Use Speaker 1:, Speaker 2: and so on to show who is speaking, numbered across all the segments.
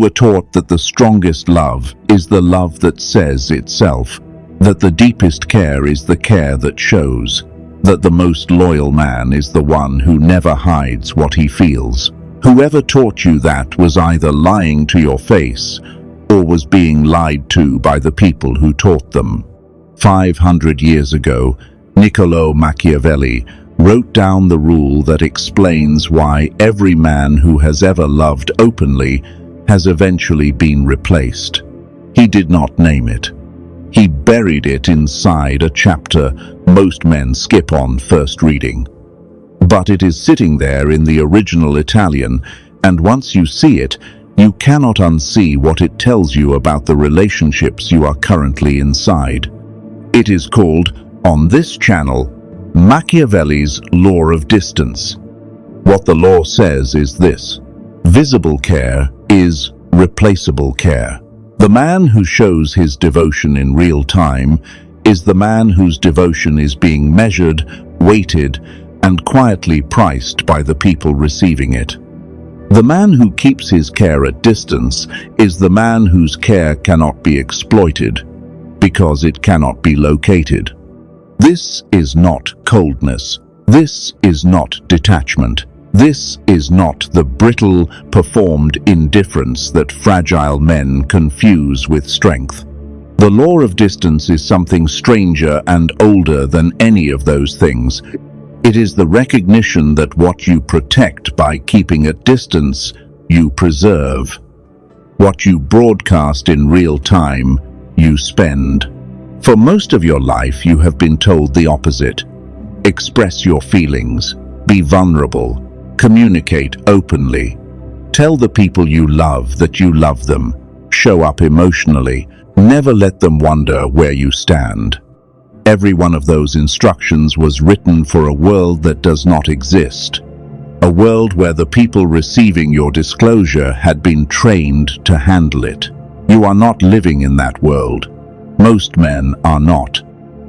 Speaker 1: were taught that the strongest love is the love that says itself, that the deepest care is the care that shows, that the most loyal man is the one who never hides what he feels. Whoever taught you that was either lying to your face or was being lied to by the people who taught them. 500 years ago, Niccolo Machiavelli wrote down the rule that explains why every man who has ever loved openly has eventually been replaced. He did not name it. He buried it inside a chapter most men skip on first reading. But it is sitting there in the original Italian, and once you see it, you cannot unsee what it tells you about the relationships you are currently inside. It is called, on this channel, Machiavelli's Law of Distance. What the law says is this: visible care is replaceable care. The man who shows his devotion in real time is the man whose devotion is being measured, weighted, and quietly priced by the people receiving it. The man who keeps his care at distance is the man whose care cannot be exploited, because it cannot be located. This is not coldness. This is not detachment. This is not the brittle, performed indifference that fragile men confuse with strength. The law of distance is something stranger and older than any of those things. It is the recognition that what you protect by keeping at distance, you preserve. What you broadcast in real time, you spend. For most of your life, you have been told the opposite. Express your feelings. Be vulnerable. Communicate openly. Tell the people you love that you love them. Show up emotionally. Never let them wonder where you stand. Every one of those instructions was written for a world that does not exist. A world where the people receiving your disclosure had been trained to handle it. You are not living in that world. Most men are not.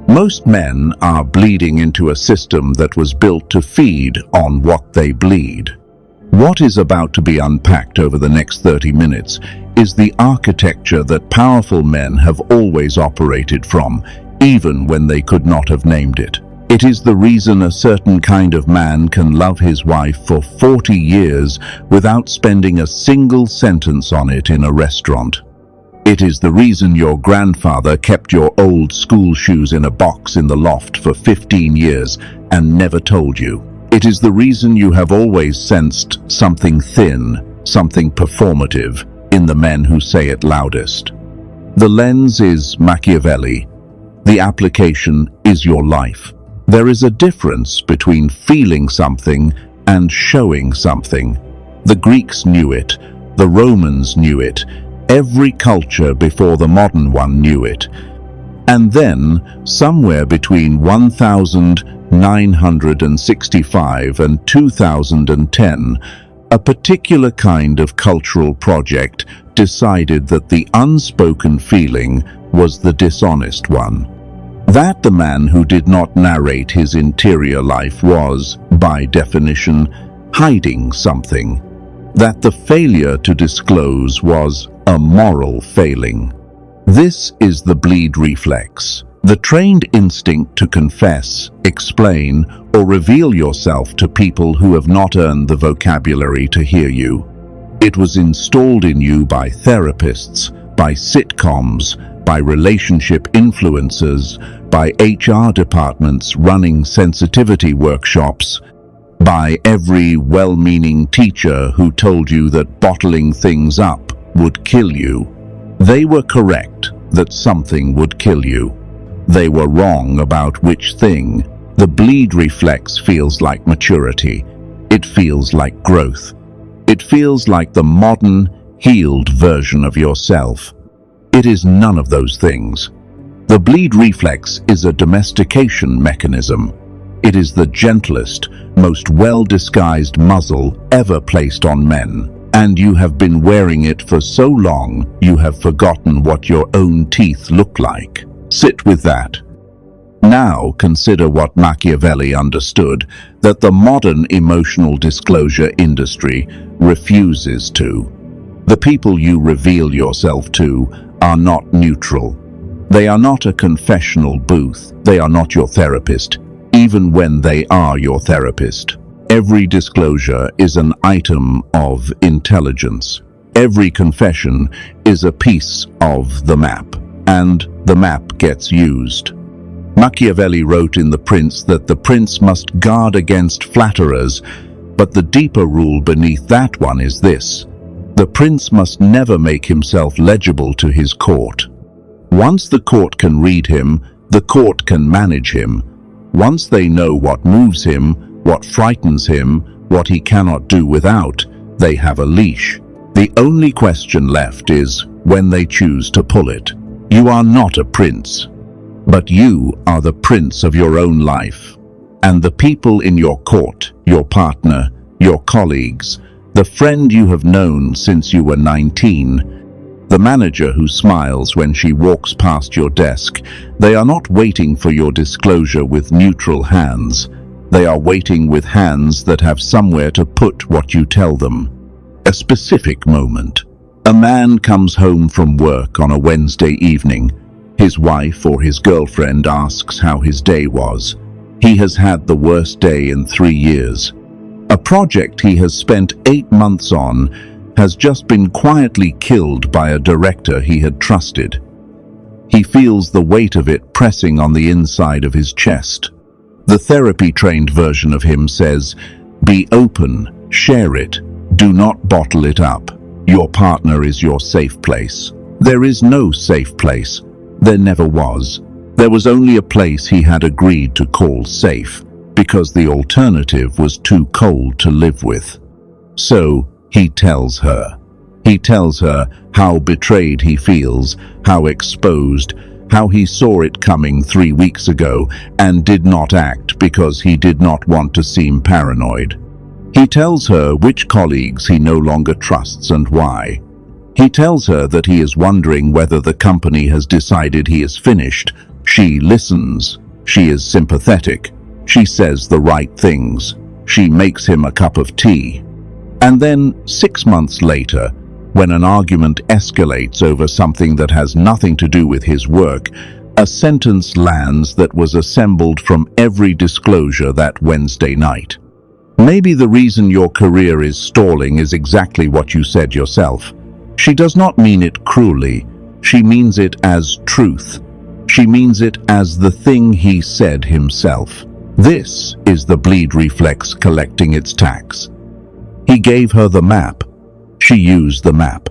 Speaker 1: Most men are bleeding into a system that was built to feed on what they bleed. What is about to be unpacked over the next 30 minutes is the architecture that powerful men have always operated from, even when they could not have named it. It is the reason a certain kind of man can love his wife for 40 years without spending a single sentence on it in a restaurant. It is the reason your grandfather kept your old school shoes in a box in the loft for 15 years and never told you. It is the reason you have always sensed something thin, something performative, in the men who say it loudest. The lens is Machiavelli. The application is your life. There is a difference between feeling something and showing something. The Greeks knew it. The Romans knew it. Every culture before the modern one knew it. And then, somewhere between 1965 and 2010, a particular kind of cultural project decided that the unspoken feeling was the dishonest one. That the man who did not narrate his interior life was, by definition, hiding something. That the failure to disclose was a moral failing. This is the bleed reflex, the trained instinct to confess, explain, or reveal yourself to people who have not earned the vocabulary to hear you. It was installed in you by therapists, by sitcoms, by relationship influencers, by HR departments running sensitivity workshops, by every well-meaning teacher who told you that bottling things up would kill you. They were correct that something would kill you. They were wrong about which thing. The bleed reflex feels like maturity. It feels like growth. It feels like the modern, healed version of yourself. It is none of those things. The bleed reflex is a domestication mechanism. It is the gentlest, most well-disguised muzzle ever placed on men. And you have been wearing it for so long, you have forgotten what your own teeth look like. Sit with that. Now consider what Machiavelli understood, that the modern emotional disclosure industry refuses to. The people you reveal yourself to are not neutral. They are not a confessional booth. They are not your therapist, even when they are your therapist. Every disclosure is an item of intelligence. Every confession is a piece of the map, and the map gets used. Machiavelli wrote in The Prince that the prince must guard against flatterers, but the deeper rule beneath that one is this: the prince must never make himself legible to his court. Once the court can read him, the court can manage him. Once they know what moves him, what frightens him, what he cannot do without, they have a leash. The only question left is when they choose to pull it. You are not a prince, but you are the prince of your own life. And the people in your court, your partner, your colleagues, the friend you have known since you were 19, the manager who smiles when she walks past your desk, they are not waiting for your disclosure with neutral hands. They are waiting with hands that have somewhere to put what you tell them. A specific moment. A man comes home from work on a Wednesday evening. His wife or his girlfriend asks how his day was. He has had the worst day in 3 years. A project he has spent 8 months on has just been quietly killed by a director he had trusted. He feels the weight of it pressing on the inside of his chest. The therapy-trained version of him says, "Be open, share it, do not bottle it up. Your partner is your safe place." There is no safe place. There never was. There was only a place he had agreed to call safe, because the alternative was too cold to live with. So he tells her. He tells her how betrayed he feels, how exposed, how he saw it coming 3 weeks ago and did not act because he did not want to seem paranoid. He tells her which colleagues he no longer trusts and why. He tells her that he is wondering whether the company has decided he is finished. She listens. She is sympathetic. She says the right things. She makes him a cup of tea. And then 6 months later, when an argument escalates over something that has nothing to do with his work, a sentence lands that was assembled from every disclosure that Wednesday night. Maybe the reason your career is stalling is exactly what you said yourself. She does not mean it cruelly. She means it as truth. She means it as the thing he said himself. This is the bleed reflex collecting its tax. He gave her the map. She used the map.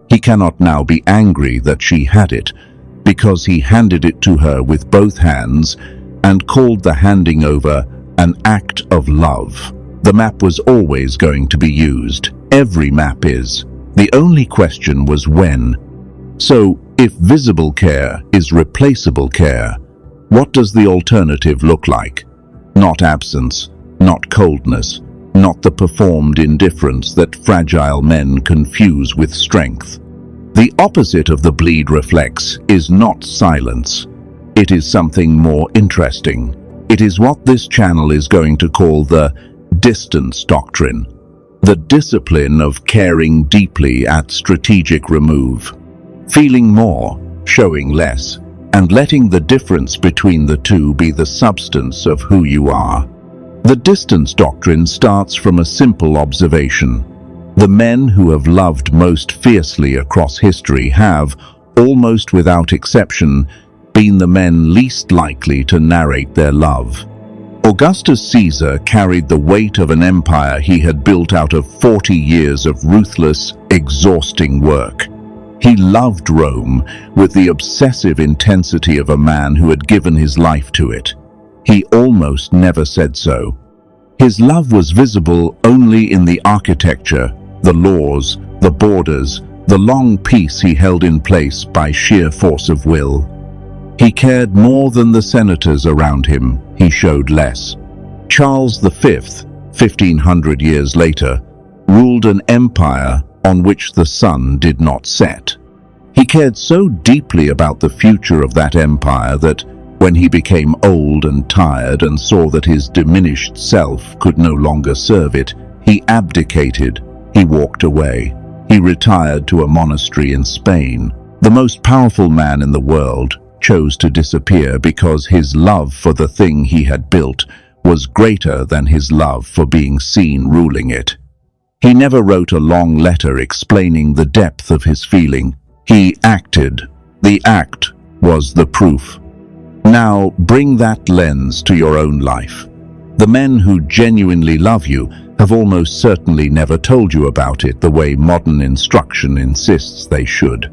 Speaker 1: He cannot now be angry that she had it, because he handed it to her with both hands and called the handing over an act of love. The map was always going to be used. Every map is. The only question was when. So, if visible care is replaceable care, what does the alternative look like? Not absence, not coldness, not the performed indifference that fragile men confuse with strength. The opposite of the bleed reflex is not silence. It is something more interesting. It is what this channel is going to call the distance doctrine, the discipline of caring deeply at strategic remove, feeling more, showing less, and letting the difference between the two be the substance of who you are. The distance doctrine starts from a simple observation. The men who have loved most fiercely across history have, almost without exception, been the men least likely to narrate their love. Augustus Caesar carried the weight of an empire he had built out of 40 years of ruthless, exhausting work. He loved Rome with the obsessive intensity of a man who had given his life to it. He almost never said so. His love was visible only in the architecture, the laws, the borders, the long peace he held in place by sheer force of will. He cared more than the senators around him. He showed less. Charles V, 1500 years later, ruled an empire on which the sun did not set. He cared so deeply about the future of that empire that, when he became old and tired and saw that his diminished self could no longer serve it, he abdicated. He walked away. He retired to a monastery in Spain. The most powerful man in the world chose to disappear because his love for the thing he had built was greater than his love for being seen ruling it. He never wrote a long letter explaining the depth of his feeling. He acted. The act was the proof. Now bring that lens to your own life. The men who genuinely love you have almost certainly never told you about it the way modern instruction insists they should.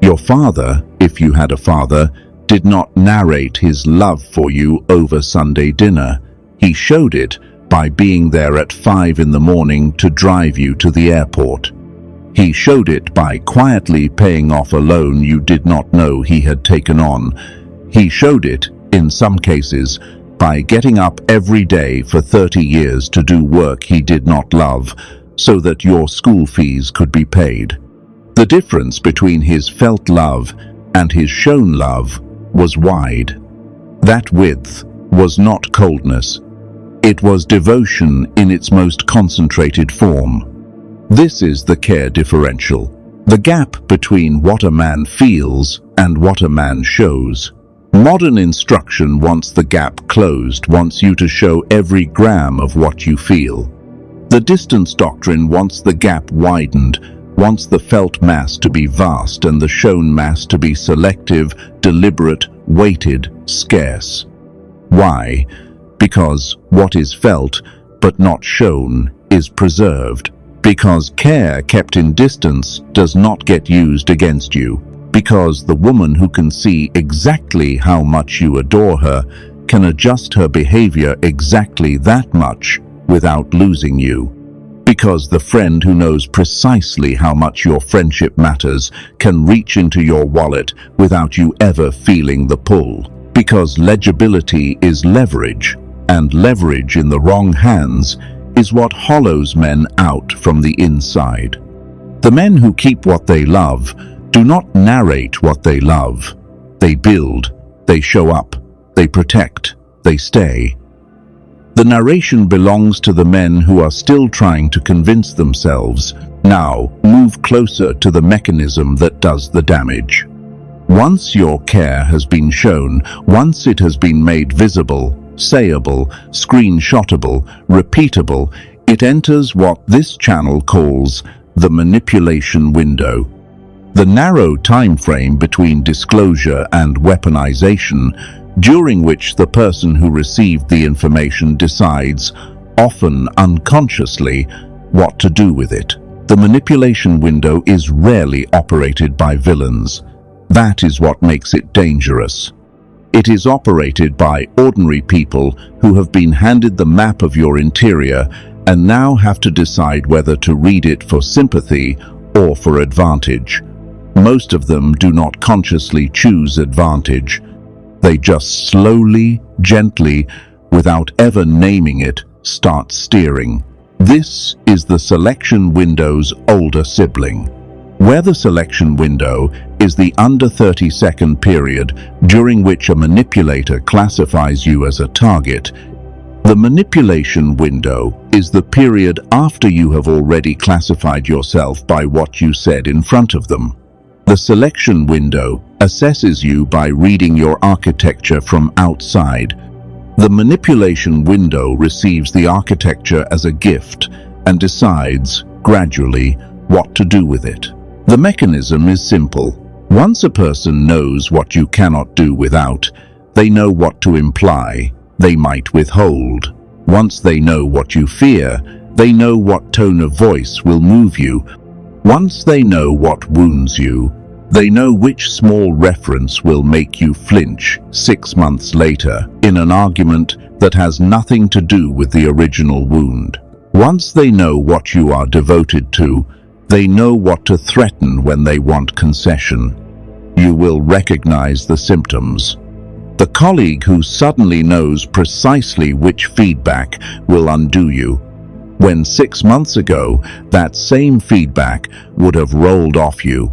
Speaker 1: Your father, if you had a father, did not narrate his love for you over Sunday dinner. He showed it by being there at 5 in the morning to drive you to the airport. He showed it by quietly paying off a loan you did not know he had taken on. He showed it, in some cases, by getting up every day for 30 years to do work he did not love, so that your school fees could be paid. The difference between his felt love and his shown love was wide. That width was not coldness. It was devotion in its most concentrated form. This is the care differential, the gap between what a man feels and what a man shows. Modern instruction wants the gap closed, wants you to show every gram of what you feel. The distance doctrine wants the gap widened, wants the felt mass to be vast and the shown mass to be selective, deliberate, weighted, scarce. Why? Because what is felt but not shown is preserved. Because care kept in distance does not get used against you. Because the woman who can see exactly how much you adore her can adjust her behavior exactly that much without losing you. Because the friend who knows precisely how much your friendship matters can reach into your wallet without you ever feeling the pull. Because legibility is leverage, and leverage in the wrong hands is what hollows men out from the inside. The men who keep what they love do not narrate what they love. They build, they show up, they protect, they stay. The narration belongs to the men who are still trying to convince themselves. Now, move closer to the mechanism that does the damage. Once your care has been shown, once it has been made visible, sayable, screenshotable, repeatable, it enters what this channel calls the manipulation window. The narrow time frame between disclosure and weaponization, during which the person who received the information decides, often unconsciously, what to do with it. The manipulation window is rarely operated by villains. That is what makes it dangerous. It is operated by ordinary people who have been handed the map of your interior and now have to decide whether to read it for sympathy or for advantage. Most of them do not consciously choose advantage. They just slowly, gently, without ever naming it, start steering. This is the selection window's older sibling. Where the selection window is the under 30-second period during which a manipulator classifies you as a target, the manipulation window is the period after you have already classified yourself by what you said in front of them. The selection window assesses you by reading your architecture from outside. The manipulation window receives the architecture as a gift and decides, gradually, what to do with it. The mechanism is simple. Once a person knows what you cannot do without, they know what to imply, they might withhold. Once they know what you fear, they know what tone of voice will move you. Once they know what wounds you, they know which small reference will make you flinch 6 months later in an argument that has nothing to do with the original wound. Once they know what you are devoted to, they know what to threaten when they want concession. You will recognize the symptoms. The colleague who suddenly knows precisely which feedback will undo you, when 6 months ago that same feedback would have rolled off you.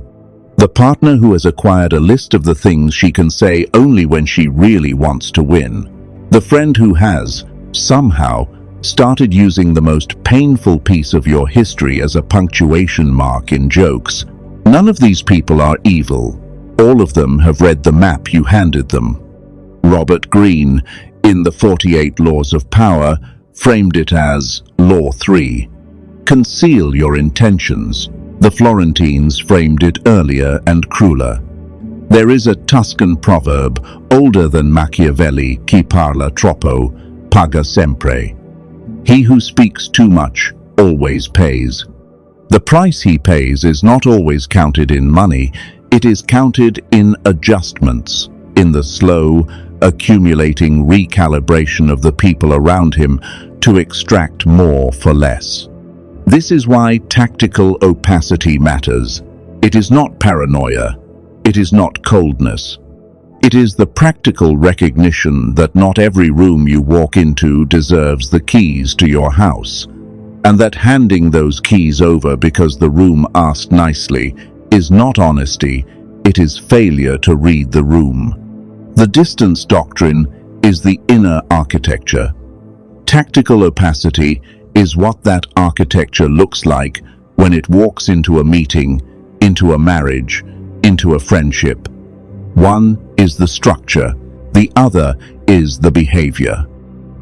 Speaker 1: The partner who has acquired a list of the things she can say only when she really wants to win. The friend who has, somehow, started using the most painful piece of your history as a punctuation mark in jokes. None of these people are evil. All of them have read the map you handed them. Robert Greene, in the 48 Laws of Power, framed it as Law 3. Conceal your intentions. The Florentines framed it earlier and crueler. There is a Tuscan proverb, older than Machiavelli, chi parla troppo, paga sempre. He who speaks too much always pays. The price he pays is not always counted in money, it is counted in adjustments, in the slow, accumulating recalibration of the people around him to extract more for less. This is why tactical opacity matters. It is not paranoia. It is not coldness. It is the practical recognition that not every room you walk into deserves the keys to your house, and that handing those keys over because the room asked nicely is not honesty, it is failure to read the room. The distance doctrine is the inner architecture. Tactical opacity is what that architecture looks like when it walks into a meeting, into a marriage, into a friendship. One is the structure, the other is the behavior.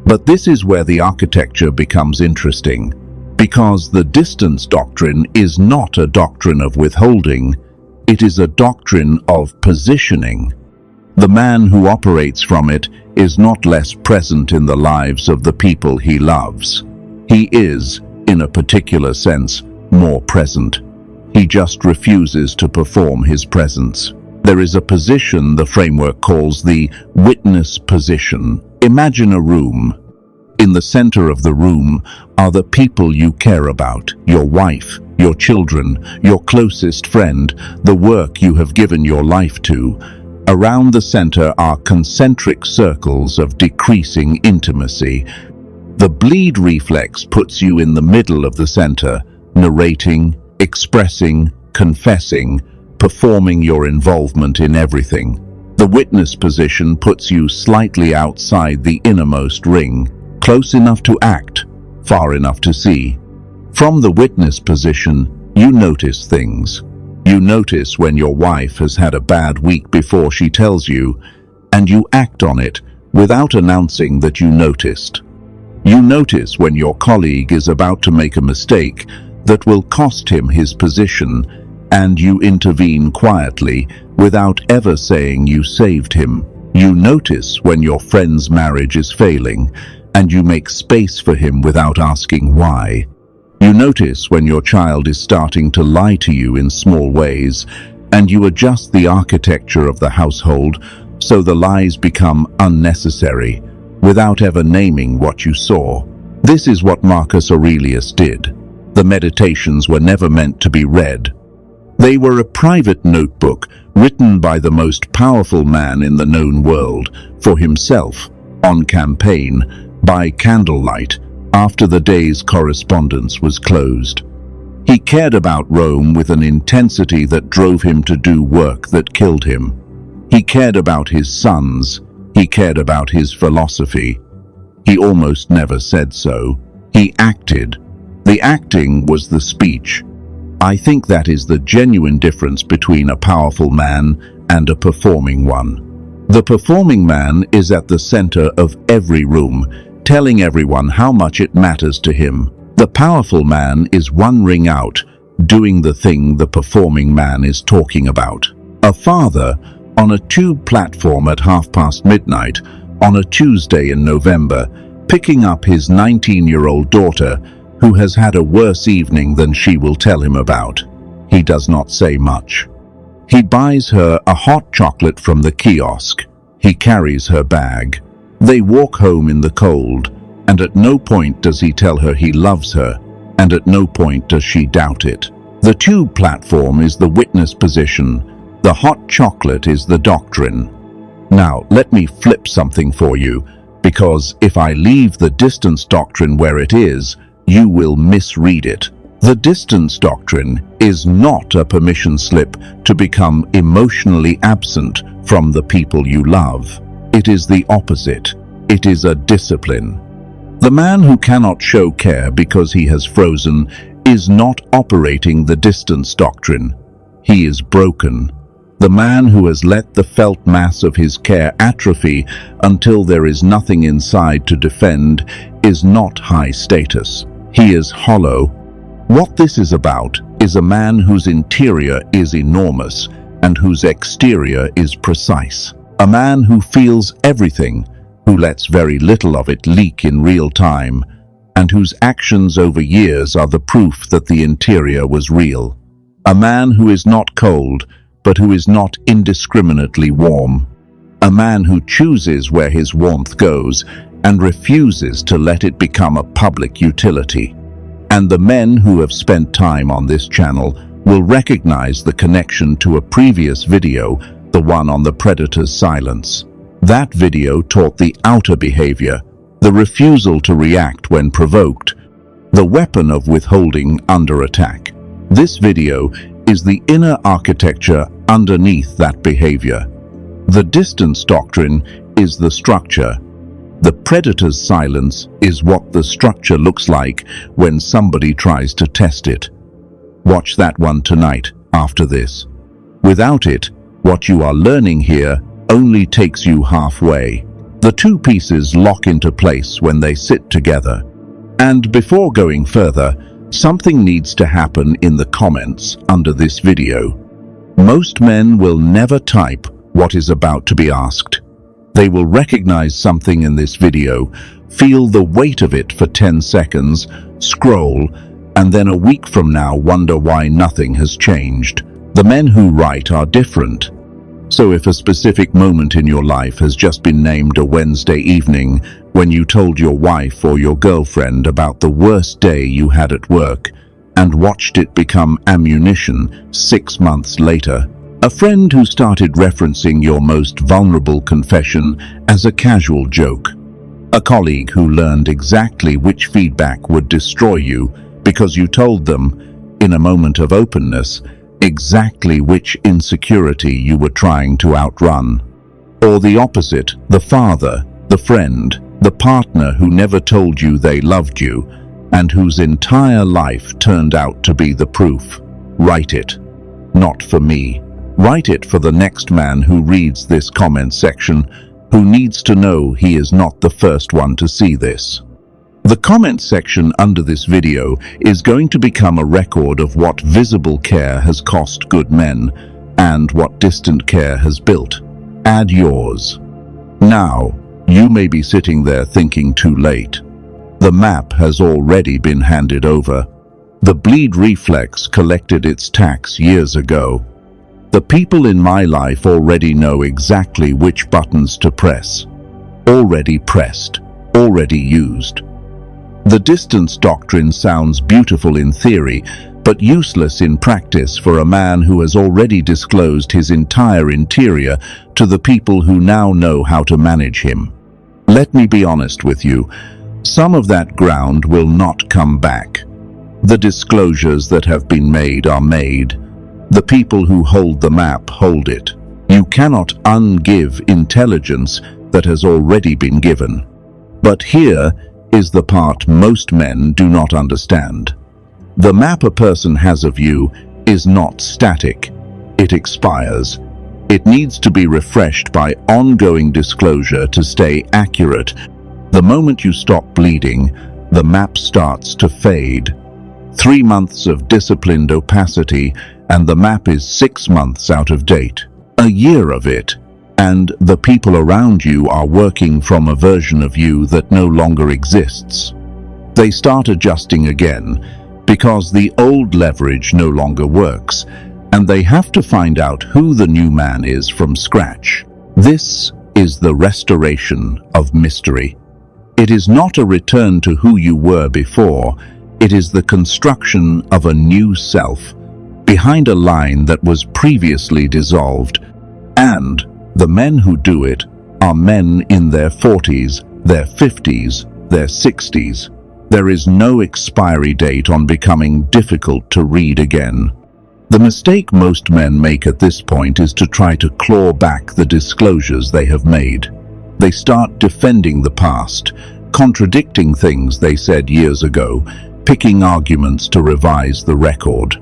Speaker 1: But this is where the architecture becomes interesting, because the distance doctrine is not a doctrine of withholding, it is a doctrine of positioning. The man who operates from it is not less present in the lives of the people he loves. He is, in a particular sense, more present. He just refuses to perform his presence. There is a position the framework calls the witness position. Imagine a room. In the center of the room are the people you care about, your wife, your children, your closest friend, the work you have given your life to. Around the center are concentric circles of decreasing intimacy. The bleed reflex puts you in the middle of the center, narrating, expressing, confessing, performing your involvement in everything. The witness position puts you slightly outside the innermost ring, close enough to act, far enough to see. From the witness position, you notice things. You notice when your wife has had a bad week before she tells you, and you act on it without announcing that you noticed. You notice when your colleague is about to make a mistake that will cost him his position, and you intervene quietly without ever saying you saved him. You notice when your friend's marriage is failing, and you make space for him without asking why. You notice when your child is starting to lie to you in small ways, and you adjust the architecture of the household so the lies become unnecessary, without ever naming what you saw. This is what Marcus Aurelius did. The Meditations were never meant to be read. They were a private notebook written by the most powerful man in the known world, for himself, on campaign, by candlelight, after the day's correspondence was closed. He cared about Rome with an intensity that drove him to do work that killed him. He cared about his sons. He cared about his philosophy. He almost never said so. He acted. The acting was the speech. I think that is the genuine difference between a powerful man and a performing one. The performing man is at the center of every room, telling everyone how much it matters to him. The powerful man is one ring out, doing the thing the performing man is talking about. A father on a tube platform at midnight on a Tuesday in November, picking up his 19-year-old daughter who has had a worse evening than she will tell him about. He does not say much. He buys her a hot chocolate from the kiosk. He carries her bag. They walk home in the cold, and at no point does he tell her he loves her, and at no point does she doubt it. The tube platform is the witness position. The hot chocolate is the doctrine. Now, let me flip something for you, because if I leave the distance doctrine where it is, you will misread it. The distance doctrine is not a permission slip to become emotionally absent from the people you love. It is the opposite. It is a discipline. The man who cannot show care because he has frozen is not operating the distance doctrine. He is broken. The man who has let the felt mass of his care atrophy until there is nothing inside to defend is not high status. He is hollow. What this is about is a man whose interior is enormous and whose exterior is precise. A man who feels everything, who lets very little of it leak in real time, and whose actions over years are the proof that the interior was real. A man who is not cold, but who is not indiscriminately warm. A man who chooses where his warmth goes and refuses to let it become a public utility. And the men who have spent time on this channel will recognize the connection to a previous video, the one on the predator's silence. That video taught the outer behavior, the refusal to react when provoked, the weapon of withholding under attack. This video is the inner architecture underneath that behavior. The distance doctrine is the structure. The predator's silence is what the structure looks like when somebody tries to test it. Watch that one tonight after this. Without it, what you are learning here only takes you halfway. The two pieces lock into place when they sit together. And before going further, something needs to happen in the comments under this video. Most men will never type what is about to be asked. They will recognize something in this video, feel the weight of it for 10 seconds, scroll, and then a week from now wonder why nothing has changed. The men who write are different. So if a specific moment in your life has just been named a Wednesday evening when you told your wife or your girlfriend about the worst day you had at work and watched it become ammunition 6 months later, a friend who started referencing your most vulnerable confession as a casual joke, a colleague who learned exactly which feedback would destroy you because you told them, in a moment of openness, exactly which insecurity you were trying to outrun. Or the opposite, the father, the friend, the partner who never told you they loved you and whose entire life turned out to be the proof. Write it. Not for me. Write it for the next man who reads this comment section, who needs to know he is not the first one to see this. The comment section under this video is going to become a record of what visible care has cost good men and what distant care has built. Add yours. Now, you may be sitting there thinking too late. The map has already been handed over. The bleed reflex collected its tax years ago. The people in my life already know exactly which buttons to press. Already pressed, already used. The distance doctrine sounds beautiful in theory, but useless in practice for a man who has already disclosed his entire interior to the people who now know how to manage him. Let me be honest with you, some of that ground will not come back. The disclosures that have been made are made. The people who hold the map hold it. You cannot ungive intelligence that has already been given. But here is the part most men do not understand. The map a person has of you is not static. It expires. It needs to be refreshed by ongoing disclosure to stay accurate. The moment you stop bleeding, the map starts to fade. 3 months of disciplined opacity and the map is 6 months out of date. A year of it, and the people around you are working from a version of you that no longer exists. They start adjusting again because the old leverage no longer works, and they have to find out who the new man is from scratch. This is the restoration of mystery. It is not a return to who you were before, it is the construction of a new self, behind a line that was previously dissolved, and the men who do it are men in their 40s, their 50s, their 60s. There is no expiry date on becoming difficult to read again. The mistake most men make at this point is to try to claw back the disclosures they have made. They start defending the past, contradicting things they said years ago, picking arguments to revise the record.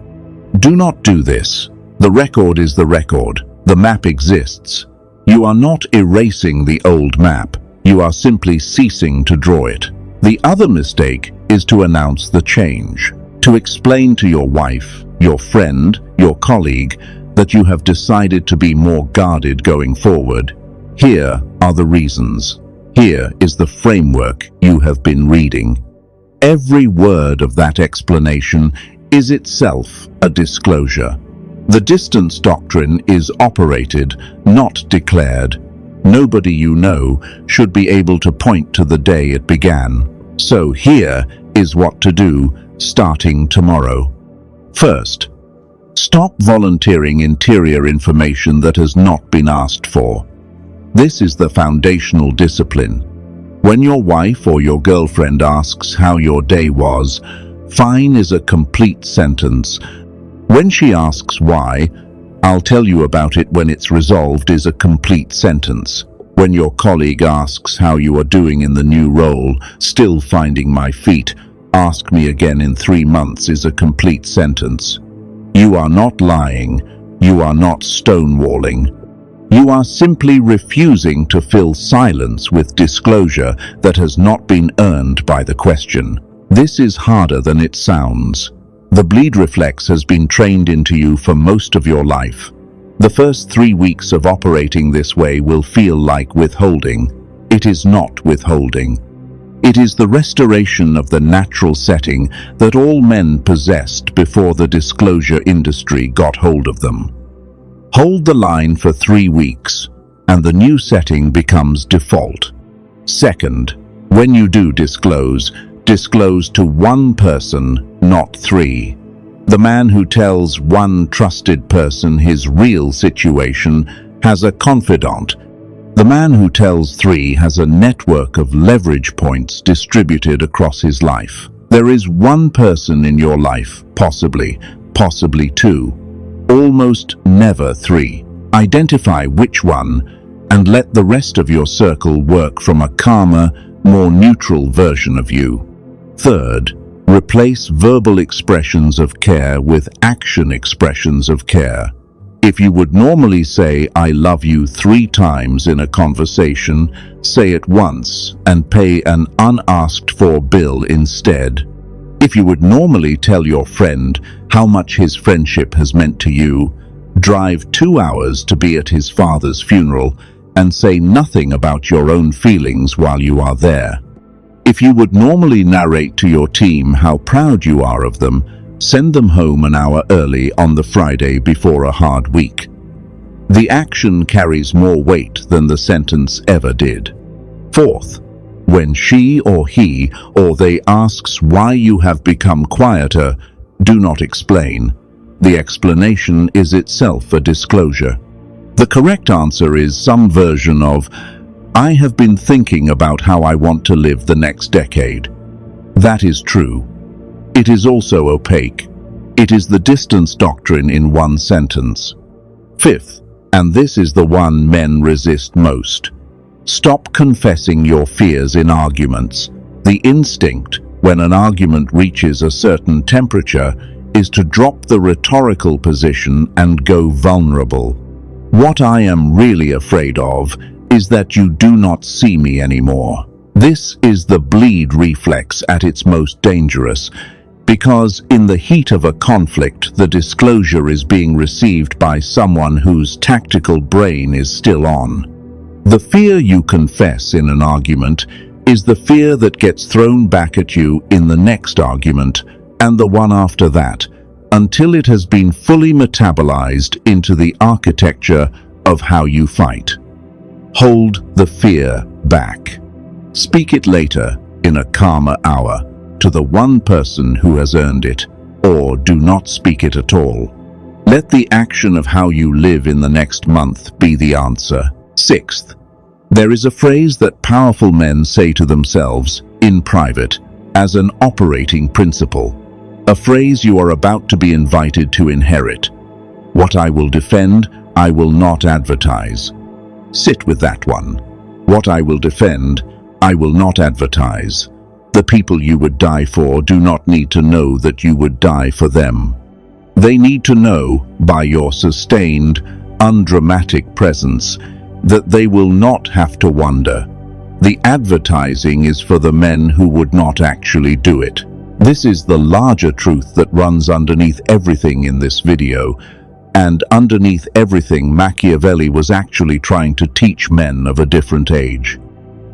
Speaker 1: Do not do this. The record is the record. The map exists. You are not erasing the old map. You are simply ceasing to draw it. The other mistake is to announce the change, to explain to your wife, your friend, your colleague, that you have decided to be more guarded going forward. Here are the reasons. Here is the framework you have been reading. Every word of that explanation is itself a disclosure. The distance doctrine is operated, not declared. Nobody you know should be able to point to the day it began. So here is what to do starting tomorrow. First, stop volunteering interior information that has not been asked for. This is the foundational discipline. When your wife or your girlfriend asks how your day was, fine is a complete sentence. When she asks why, I'll tell you about it when it's resolved is a complete sentence. When your colleague asks how you are doing in the new role, still finding my feet, ask me again in 3 months is a complete sentence. You are not lying. You are not stonewalling. You are simply refusing to fill silence with disclosure that has not been earned by the question. This is harder than it sounds. The bleed reflex has been trained into you for most of your life. The first 3 weeks of operating this way will feel like withholding. It is not withholding. It is the restoration of the natural setting that all men possessed before the disclosure industry got hold of them. Hold the line for 3 weeks, and the new setting becomes default. Second, when you do disclose to one person, not 3. The man who tells one trusted person his real situation has a confidant. The man who tells 3 has a network of leverage points distributed across his life. There is one person in your life, possibly 2. Almost never 3. Identify which one and let the rest of your circle work from a calmer, more neutral version of you. Third, replace verbal expressions of care with action expressions of care. If you would normally say, I love you 3 times in a conversation, say it once and pay an unasked for bill instead. If you would normally tell your friend how much his friendship has meant to you, drive 2 hours to be at his father's funeral and say nothing about your own feelings while you are there. If you would normally narrate to your team how proud you are of them, send them home an hour early on the Friday before a hard week. The action carries more weight than the sentence ever did. Fourth, when she or he or they asks why you have become quieter, do not explain. The explanation is itself a disclosure. The correct answer is some version of, I have been thinking about how I want to live the next decade. That is true. It is also opaque. It is the distance doctrine in one sentence. Fifth, and this is the one men resist most. Stop confessing your fears in arguments. The instinct, when an argument reaches a certain temperature, is to drop the rhetorical position and go vulnerable. What I am really afraid of is that you do not see me anymore. This is the bleed reflex at its most dangerous, because in the heat of a conflict, the disclosure is being received by someone whose tactical brain is still on. The fear you confess in an argument is the fear that gets thrown back at you in the next argument and the one after that, until it has been fully metabolized into the architecture of how you fight. Hold the fear back. Speak it later, in a calmer hour, to the one person who has earned it, or do not speak it at all. Let the action of how you live in the next month be the answer. Sixth, there is a phrase that powerful men say to themselves, in private, as an operating principle. A phrase you are about to be invited to inherit. What I will defend, I will not advertise. Sit with that one. What I will defend, I will not advertise. The people you would die for do not need to know that you would die for them. They need to know, by your sustained, undramatic presence, that they will not have to wonder. The advertising is for the men who would not actually do it. This is the larger truth that runs underneath everything in this video, and underneath everything Machiavelli was actually trying to teach men of a different age.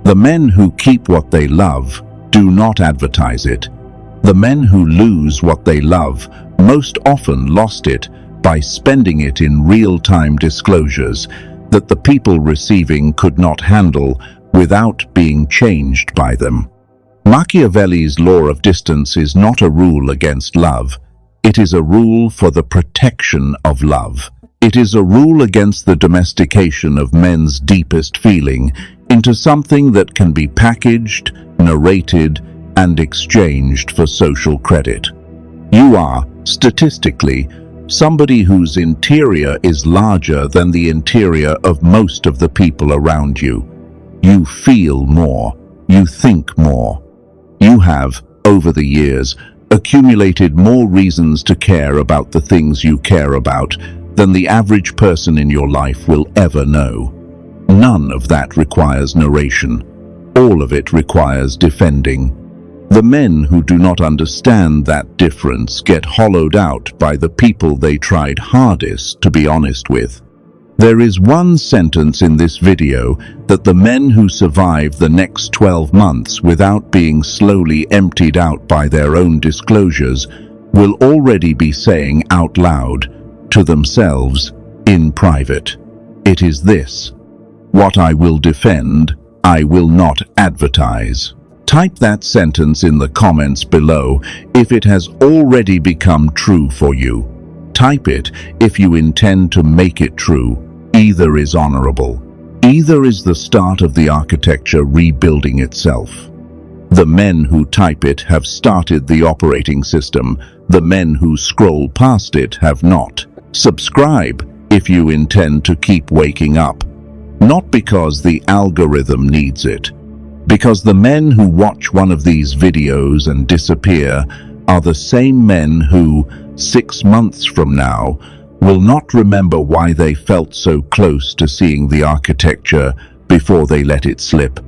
Speaker 1: The men who keep what they love do not advertise it. The men who lose what they love most often lost it by spending it in real-time disclosures that the people receiving could not handle without being changed by them. Machiavelli's law of distance is not a rule against love. It is a rule for the protection of love. It is a rule against the domestication of men's deepest feeling into something that can be packaged, narrated, and exchanged for social credit. You are, statistically, somebody whose interior is larger than the interior of most of the people around you. You feel more. You think more. You have, over the years, accumulated more reasons to care about the things you care about than the average person in your life will ever know. None of that requires narration. All of it requires defending. The men who do not understand that difference get hollowed out by the people they tried hardest to be honest with. There is one sentence in this video that the men who survive the next 12 months without being slowly emptied out by their own disclosures will already be saying out loud to themselves in private. It is this: what I will defend, I will not advertise. Type that sentence in the comments below if it has already become true for you. Type it if you intend to make it true. Either is honorable. Either is the start of the architecture rebuilding itself. The men who type it have started the operating system. The men who scroll past it have not. Subscribe if you intend to keep waking up. Not because the algorithm needs it. Because the men who watch one of these videos and disappear are the same men who, 6 months from now, will not remember why they felt so close to seeing the architecture before they let it slip.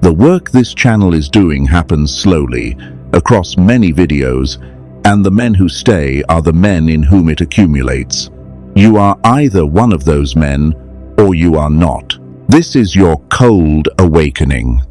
Speaker 1: The work this channel is doing happens slowly, across many videos, and the men who stay are the men in whom it accumulates. You are either one of those men, or you are not. This is your cold awakening.